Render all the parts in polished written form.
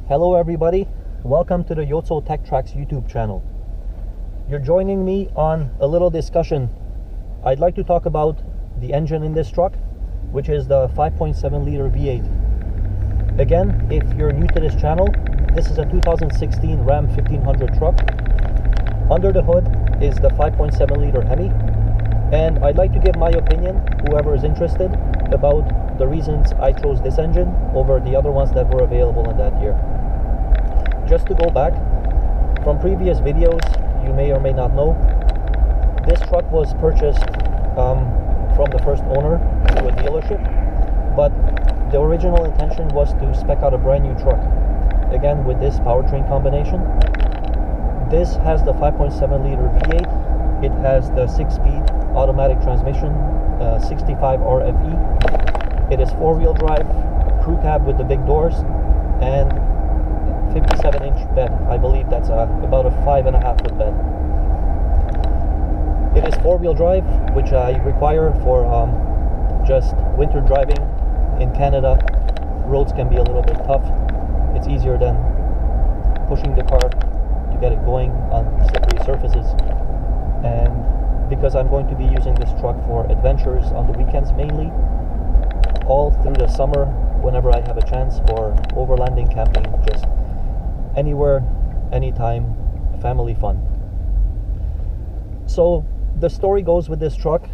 Hello everybody, welcome to the Yotso Tech Tracks YouTube channel. You're joining me on a little discussion. I'd like to talk about the engine in this truck, which is the 5.7 liter V8. Again, if you're new to this channel, this is a 2016 Ram 1500 truck. Under the hood is the 5.7 liter Hemi, and I'd like to give my opinion, whoever is interested, about the reasons I chose this engine over the other ones that were available in that year. Just to go back, from previous videos, you may or may not know, this truck was purchased from the first owner to a dealership, but the original intention was to spec out a brand new truck. Again, with this powertrain combination. This has the 5.7 liter V8. It has the 6-speed automatic transmission, 65 RFE. It is 4-wheel drive, crew cab with the big doors, and 57-inch bed. I believe that's about a 5.5 foot bed. It is 4-wheel drive, which I require for just winter driving in Canada. Roads can be a little bit tough. It's easier than pushing the car to get it going on slippery surfaces. And because I'm going to be using this truck for adventures on the weekends mainly, all through the summer, whenever I have a chance for overlanding, camping, just anywhere, anytime, family fun. So the story goes with this truck.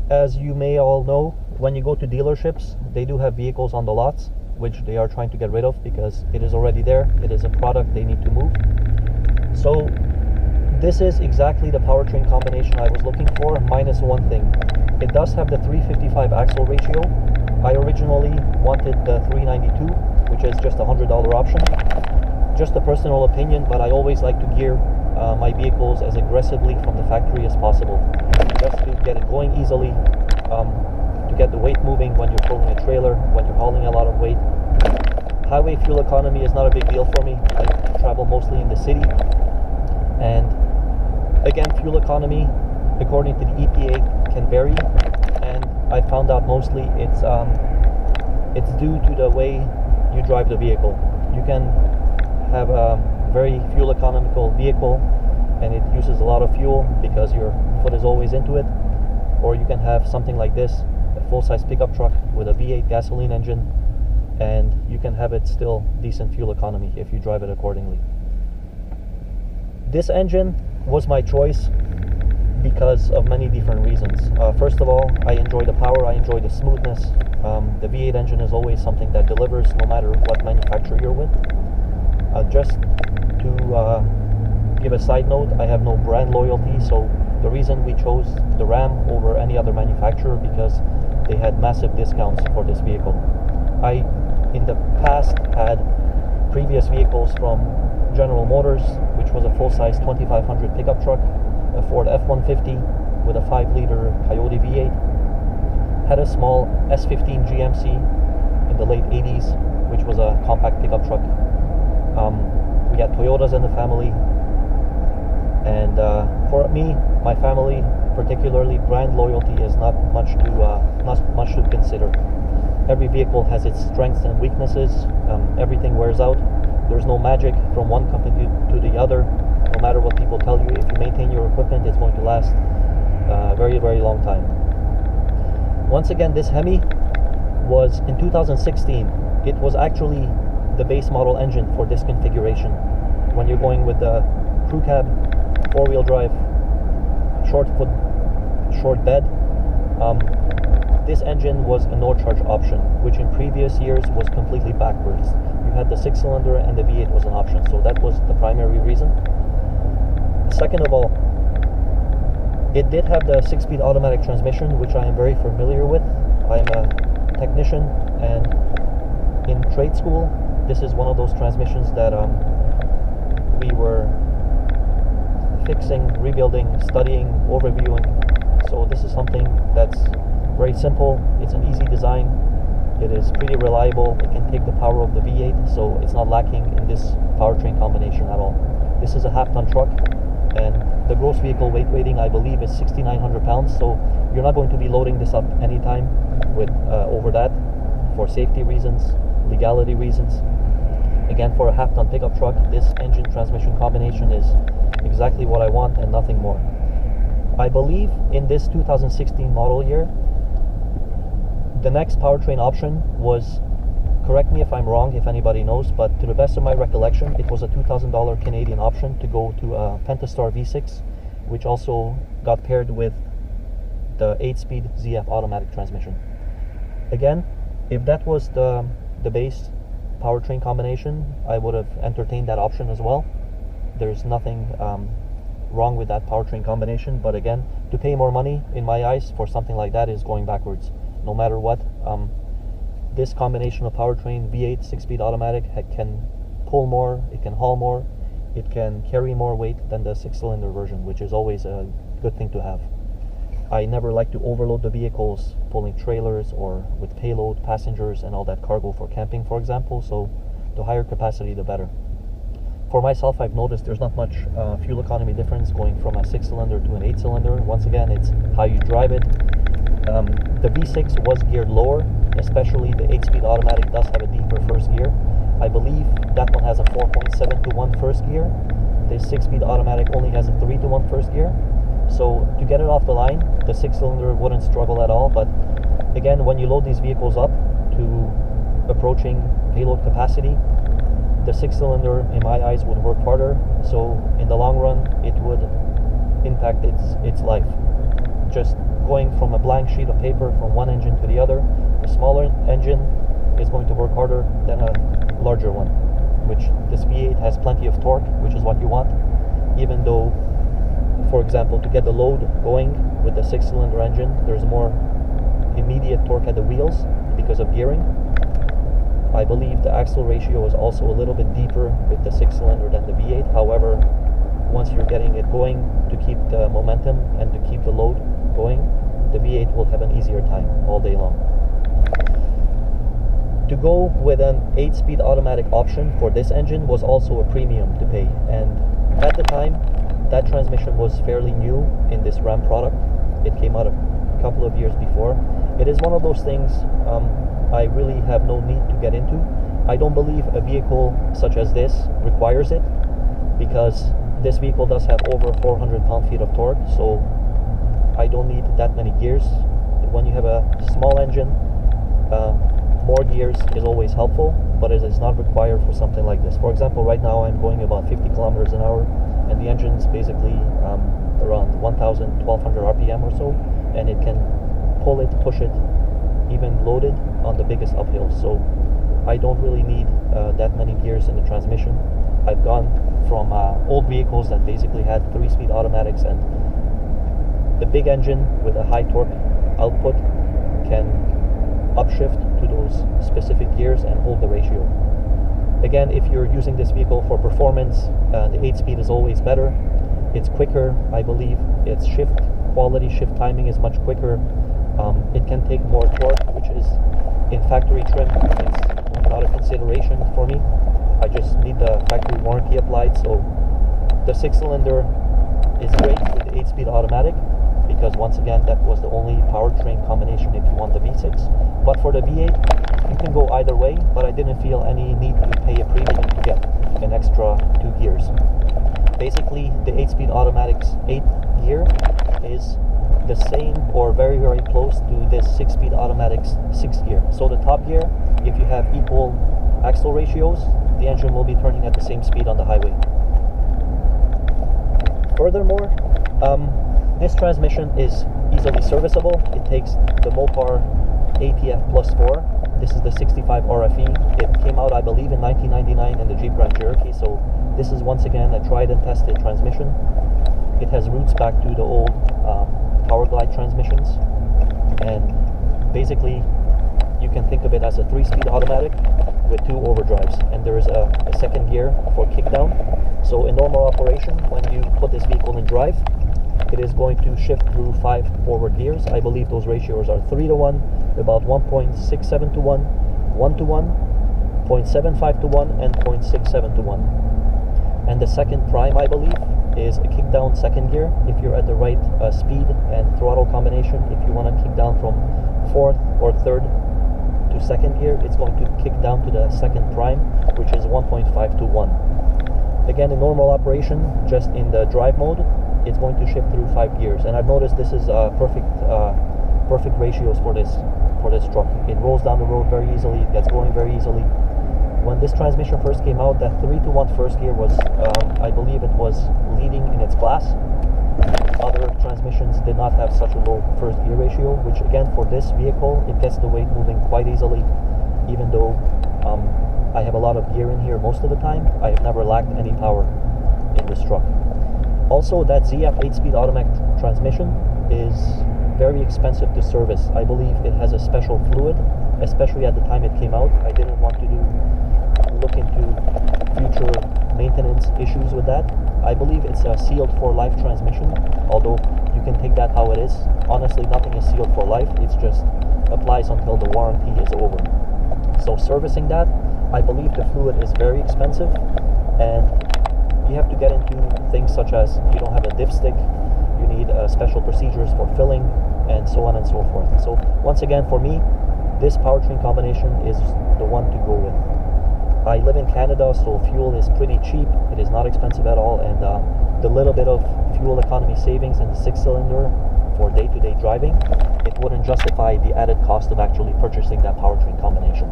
As you may all know, when you go to dealerships, they do have vehicles on the lots, which they are trying to get rid of because it is already there. It is a product they need to move. So this is exactly the powertrain combination I was looking for, minus one thing. It does have the 355 axle ratio. I originally wanted the 392, which is just a $100 option. Just a personal opinion, but I always like to gear my vehicles as aggressively from the factory as possible, just to get it going easily, to get the weight moving when you're pulling a trailer, when you're hauling a lot of weight. Highway fuel economy is not a big deal for me. I travel mostly in the city, and again, fuel economy, according to the EPA, can vary, and I found out mostly it's due to the way you drive the vehicle. You can have a very fuel economical vehicle and it uses a lot of fuel because your foot is always into it, or you can have something like this, a full-size pickup truck with a V8 gasoline engine, and you can have it still decent fuel economy if you drive it accordingly. This engine was my choice because of many different reasons. First of all, I enjoy the power, I enjoy the smoothness. The V8 engine is always something that delivers no matter what manufacturer you're with. Just to give a side note, I have no brand loyalty, so the reason we chose the Ram over any other manufacturer because they had massive discounts for this vehicle. I, in the past, had previous vehicles from General Motors, which was a full-size 2500 pickup truck, a Ford F-150 with a 5-liter Coyote V8, had a small S15 GMC in the late 80s, which was a compact pickup truck. We had Toyotas in the family, and for me, my family, particularly, brand loyalty is not much to consider. Every vehicle has its strengths and weaknesses. Everything wears out. There's no magic from one company to the other. No matter what people tell you, if you maintain your equipment, it's going to last a very, very long time. Once again, this Hemi was in 2016. It was actually the base model engine for this configuration. When you're going with the crew cab, 4-wheel drive, short bed, this engine was a no-charge option, which in previous years was completely backwards. You had the 6-cylinder and the V8 was an option, so that was the primary reason. Second of all, it did have the 6-speed automatic transmission, which I am very familiar with. I am a technician, and in trade school, this is one of those transmissions that we were fixing, rebuilding, studying, overviewing. So this is something that's very simple. It's an easy design. It is pretty reliable. It can take the power of the V8, so it's not lacking in this powertrain combination at all. This is a half-ton truck, and the gross vehicle weight rating, I believe, is 6,900 pounds, so you're not going to be loading this up anytime with over that, for safety reasons, legality reasons. Again, for a half-ton pickup truck, this engine transmission combination is exactly what I want and nothing more. I believe in this 2016 model year, the next powertrain option was, correct me if I'm wrong, if anybody knows, but to the best of my recollection, it was a $2,000 Canadian option to go to a Pentastar V6, which also got paired with the 8-speed ZF automatic transmission. Again, if that was the base powertrain combination, I would have entertained that option as well. There's nothing wrong with that powertrain combination, but again, to pay more money, in my eyes, for something like that is going backwards. No matter what, this combination of powertrain, V8, 6-speed automatic, can pull more, it can haul more, it can carry more weight than the 6-cylinder version, which is always a good thing to have. I never like to overload the vehicles, pulling trailers or with payload, passengers, and all that cargo for camping, for example, so the higher capacity, the better. For myself, I've noticed there's not much fuel economy difference going from a 6-cylinder to an 8-cylinder. Once again, it's how you drive it. The V6 was geared lower, especially the 8-speed automatic does have a deeper first gear. I believe that one has a 4.7 to 1 first gear. The 6-speed automatic only has a 3 to 1 first gear. So to get it off the line, the 6-cylinder wouldn't struggle at all. But again, when you load these vehicles up to approaching payload capacity, the 6-cylinder, in my eyes, would work harder. So in the long run, it would impact its life. Just going from a blank sheet of paper from one engine to the other, a smaller engine is going to work harder than a larger one, which this V8 has plenty of torque, which is what you want, even though, for example, to get the load going with the 6-cylinder engine, there's more immediate torque at the wheels because of gearing. I believe the axle ratio is also a little bit deeper with the 6-cylinder than the V8. However, once you're getting it going, to keep the momentum and to keep the load going, the V8 will have an easier time all day long. To go with an 8-speed automatic option for this engine was also a premium to pay, and at the time, that transmission was fairly new in this Ram product. It came out a couple of years before. It is one of those things I really have no need to get into. I don't believe a vehicle such as this requires it, because this vehicle does have over 400 pound-feet of torque, so I don't need that many gears. When you have a small engine, more gears is always helpful, but it is not required for something like this. For example, right now I'm going about 50 kilometers an hour, and the engine's basically around 1,000, 1,200 RPM or so, and it can pull it, push it, even loaded on the biggest uphills. So I don't really need that many gears in the transmission. I've gone from old vehicles that basically had 3-speed automatics, and the big engine with a high torque output can upshift to those specific gears and hold the ratio. Again, if you're using this vehicle for performance, the 8-speed is always better. It's quicker, I believe. Its shift quality, shift timing is much quicker. It can take more torque, which is in factory trim. It's not a consideration for me. I just need the factory warranty applied. So the 6-cylinder is great with the 8-speed automatic, because once again, that was the only powertrain combination if you want the V6. But for the V8, you can go either way, but I didn't feel any need to pay a premium to get an extra 2 gears. Basically, the 8-speed automatic's 8th gear is the same or very, very close to this 6-speed automatic's 6th gear. So the top gear, if you have equal axle ratios, the engine will be turning at the same speed on the highway. Furthermore, this transmission is easily serviceable. It takes the Mopar ATF Plus 4. This is the 65 RFE. It came out, I believe, in 1999 in the Jeep Grand Cherokee, so this is once again a tried and tested transmission. It has roots back to the old Power Glide transmissions, and basically you can think of it as a 3-speed automatic with 2 overdrives, and there is a second gear for kickdown. So in normal operation, when you put this vehicle in drive, it is going to shift through 5 forward gears. I believe those ratios are 3 to 1, about 1.67 to 1, 1 to 1, 0.75 to 1, and 0.67 to 1. And the second prime, I believe, is a kickdown second gear if you're at the right speed and throttle combination. If you want to kick down from 4th or 3rd to to second gear, it's going to kick down to the second prime, which is 1.5 to 1. Again, in normal operation, just in the drive mode, it's going to shift through 5 gears. And I've noticed this is perfect ratios for this truck. It rolls down the road very easily, it gets going very easily. When this transmission first came out, that 3 to 1 first gear was, I believe it was leading in its class. Other transmissions did not have such a low first gear ratio, which again, for this vehicle, it gets the weight moving quite easily. Even though I have a lot of gear in here most of the time, I have never lacked any power in this truck. Also, that ZF 8-speed automatic transmission is very expensive to service. I believe it has a special fluid, especially at the time it came out. I didn't want to look into future maintenance issues with that. I believe it's a sealed for life transmission, although you can take that how it is. Honestly, nothing is sealed for life. It's just applies until the warranty is over. So servicing that, I believe the fluid is very expensive, and you have to get into things such as you don't have a dipstick, you need special procedures for filling, and so on and so forth. So once again, for me, this powertrain combination is the one to go with. I live in Canada, so fuel is pretty cheap. It is not expensive at all, and the little bit of fuel economy savings in the 6-cylinder for day-to-day driving, it wouldn't justify the added cost of actually purchasing that powertrain combination.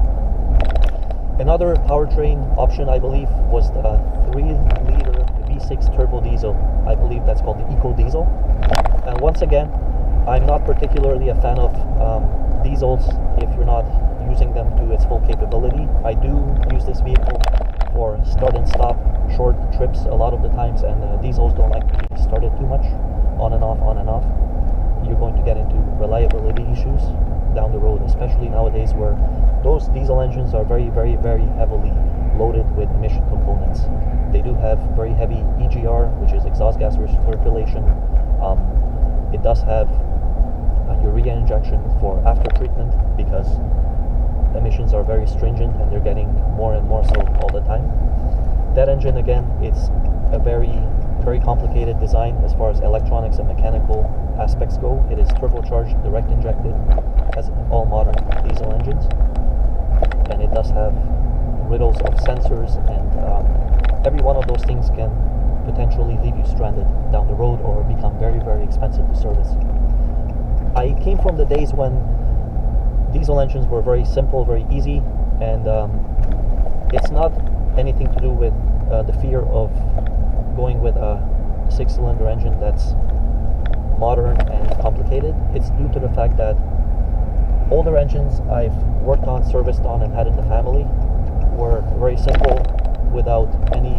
Another powertrain option, I believe, was the 3-liter V6 turbo diesel. I believe that's called the Eco Diesel. And once again, I'm not particularly a fan of diesels if you're not using them to its full capability. I do use this vehicle for start and stop short trips a lot of the times, and diesels don't like to be started too much, on and off, on and off. You're going to get into reliability issues down the road, especially nowadays where those diesel engines are very, very, very heavily loaded with emission components. They do have very heavy EGR, which is exhaust gas recirculation. It does have urea injection for after treatment because emissions are very stringent and they're getting more and more so all the time. That engine, again, it's a very, very complicated design as far as electronics and mechanical aspects go. It is turbocharged, direct injected, as all modern diesel engines, and it does have riddles of sensors, and every one of those things can potentially leave you stranded down the road or become very, very expensive to service. I came from the days when diesel engines were very simple, very easy, and it's not anything to do with the fear of going with a 6-cylinder engine that's modern and complicated. It's due to the fact that older engines I've worked on, serviced on, and had in the family were very simple without any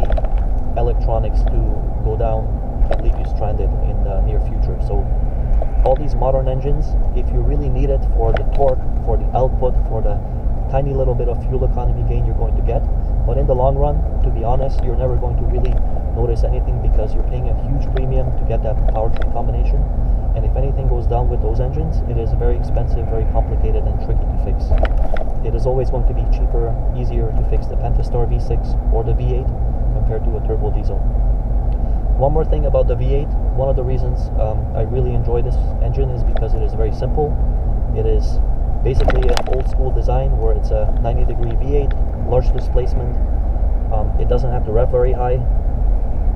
electronics to go down and leave you stranded in the near future. So all these modern engines, if you really need it for the torque, for the output, for the tiny little bit of fuel economy gain you're going to get, but in the long run, to be honest, you're never going to really notice anything because you're paying a huge premium to get that powertrain combination. And if anything goes down with those engines, it is very expensive, very complicated, and tricky to fix. It is always going to be cheaper, easier to fix the Pentastar V6 or the V8 compared to a turbo diesel. One more thing about the V8, one of the reasons I really enjoy this engine is because it is very simple. It is basically an old school design where it's a 90-degree V8, large displacement. It doesn't have to rev very high,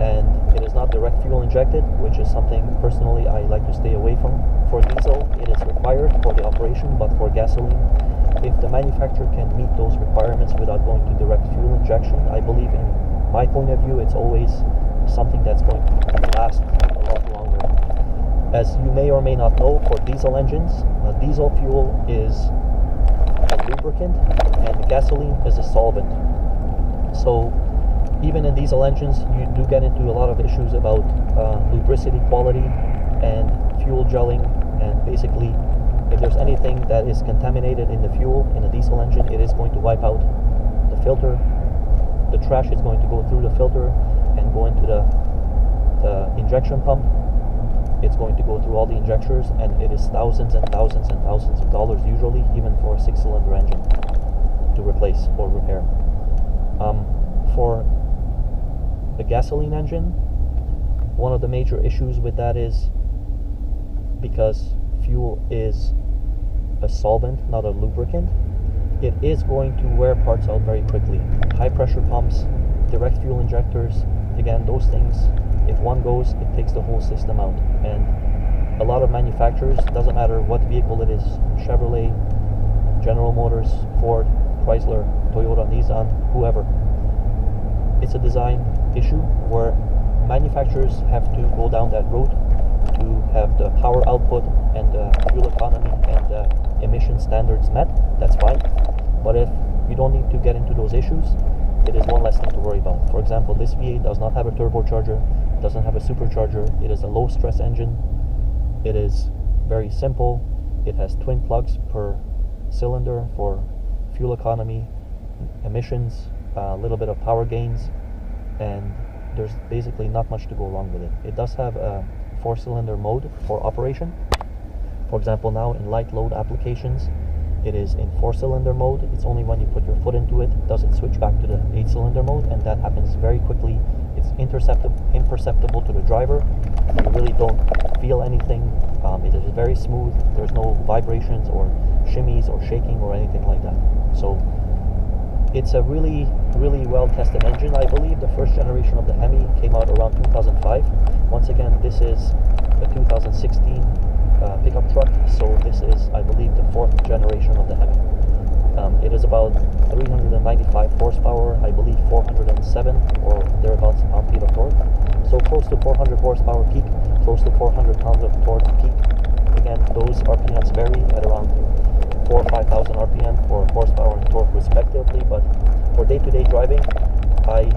and it is not direct fuel injected, which is something personally I like to stay away from. For diesel, it is required for the operation, but for gasoline, if the manufacturer can meet those requirements without going to direct fuel injection, I believe, in my point of view, it's always something that's going to last a lot longer. As you may or may not know, for diesel engines, diesel fuel is a lubricant and gasoline is a solvent. So even in diesel engines, you do get into a lot of issues about lubricity quality and fuel gelling, and basically if there's anything that is contaminated in the fuel in a diesel engine, it is going to wipe out the filter. The trash is going to go through the filter and go into the injection pump. It's going to go through all the injectors, and it is thousands and thousands and thousands of dollars usually, even for a 6-cylinder engine, to replace or repair. For the gasoline engine, one of the major issues with that is because fuel is a solvent, not a lubricant, it is going to wear parts out very quickly. High pressure pumps, direct fuel injectors, again, those things, if one goes, it takes the whole system out. And a lot of manufacturers, doesn't matter what vehicle it is, Chevrolet, General Motors, Ford, Chrysler, Toyota, Nissan, whoever, it's a design issue where manufacturers have to go down that road to have the power output and the fuel economy and the emission standards met. That's fine. But if you don't need to get into those issues, it is one less thing to worry about. For example, this V8 does not have a turbocharger, doesn't have a supercharger. It is a low stress engine. It is very simple. It has twin plugs per cylinder for fuel economy, emissions, a little bit of power gains, and there's basically not much to go wrong with it. It does have a 4-cylinder mode for operation. For example, now in light load applications, it is in 4-cylinder mode. It's only when you put your foot into it does it switch back to the 8-cylinder mode, and that happens very quickly. It's imperceptible to the driver. You really don't feel anything. It is very smooth. There's no vibrations or shimmies or shaking or anything like that. So it's a really, really well-tested engine. I believe the first generation of the Hemi came out around 2005. Once again, this is a 2016 pickup truck, so this is, I believe, the 4th generation of the Hemi. It is about 395 horsepower, I believe 407 or thereabouts pound-feet of torque. So close to 400 horsepower peak, close to 400 pounds of torque peak. Again, those RPMs vary at around 4,000 or 5,000 RPM for horsepower and torque respectively, but for day-to-day driving, I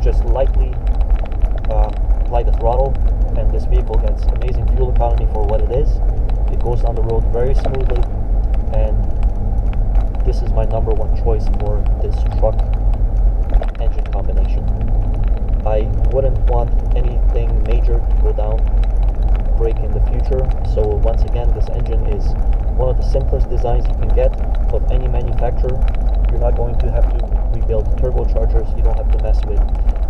just lightly apply the throttle, and this vehicle gets amazing fuel economy for what it is. It goes down the road very smoothly, and this is my number one choice for this truck engine combination. I wouldn't want anything major to go down, break in the future, so once again, this engine is one of the simplest designs you can get of any manufacturer. You're not going to have to rebuild turbochargers, you don't have to mess with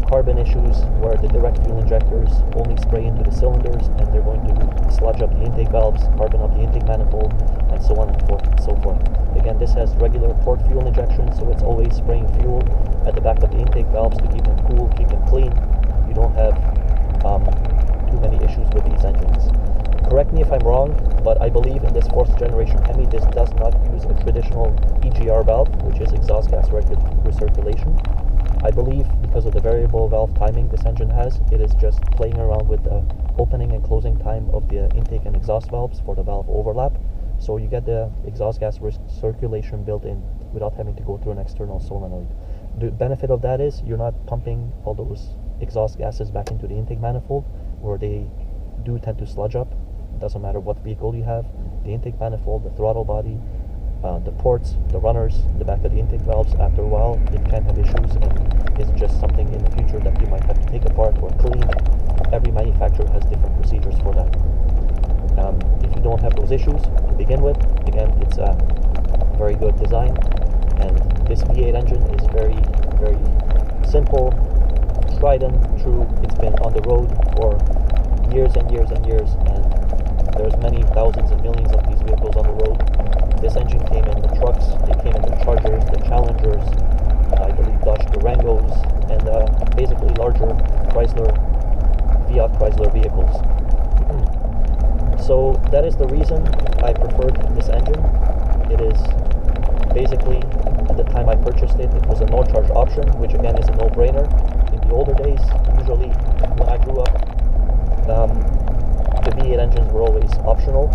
carbon issues where the direct fuel injectors only spray into the cylinders and they're going to sludge up the intake valves, carbon up the intake manifold, and so on and so forth. Again, this has regular port fuel injection, so it's always spraying fuel at the back of the intake valves to keep them cool, keep them clean. You don't have too many issues with these engines. Correct me if I'm wrong, but I believe in this 4th generation Hemi, this does not use a traditional EGR valve, which is exhaust gas recirculation. I believe because of the variable valve timing this engine has, it is just playing around with the opening and closing time of the intake and exhaust valves for the valve overlap. So you get the exhaust gas circulation built in without having to go through an external solenoid. The benefit of that is you're not pumping all those exhaust gases back into the intake manifold where they do tend to sludge up. It doesn't matter what vehicle you have. The intake manifold, the throttle body, the ports, the runners, the back of the intake valves, after a while it can have issues, and it's just something in the future that you might have to take apart or clean. Every manufacturer has different procedures for that. If you don't have those issues to begin with, again, it's a very good design, and this V8 engine is very, very simple, tried and true. It's been on the road for years and years and years, and there's many thousands and millions of these vehicles on the road. This engine came in the trucks, it came in the Chargers, the Challengers, I believe Dodge Durangos, and basically larger Fiat Chrysler vehicles. So that is the reason I preferred this engine. It is basically, at the time I purchased it, it was a no-charge option, which again is a no-brainer. In the older days, usually when I grew up, the V8 engines were always optional.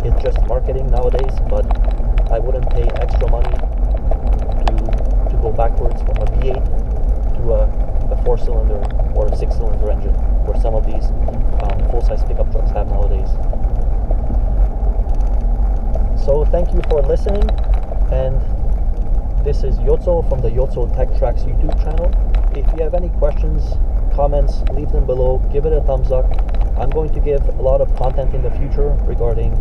It's just marketing nowadays, but I wouldn't pay extra money to go backwards from a V8 to a 4-cylinder or a 6-cylinder engine, where some of these full-size pickup trucks have nowadays. So thank you for listening, and this is Yotso from the Yotso Tech Tracks YouTube channel. If you have any questions, comments, leave them below, give it a thumbs up. I'm going to give a lot of content in the future regarding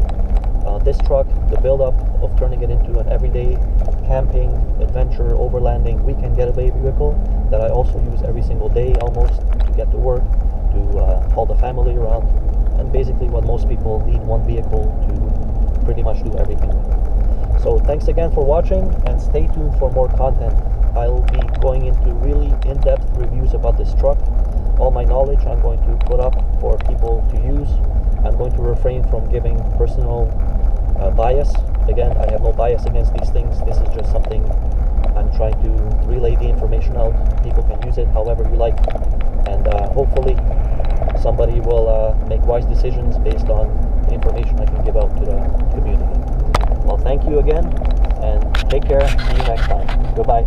this truck, the build-up of turning it into an everyday camping, adventure, overlanding, weekend getaway vehicle that I also use every single day almost to get to work, to haul the family around, and basically what most people need one vehicle to pretty much do everything with. So thanks again for watching, and stay tuned for more content. I'll be going into really in-depth reviews about this truck. All my knowledge I'm going to put up for people to use. I'm going to refrain from giving personal bias. Again, I have no bias against these things. This is just something I'm trying to relay the information out. People can use it however you like, and hopefully somebody will make wise decisions based on the information I can give out to the community. Well, thank you again, and take care. See you next time. Goodbye.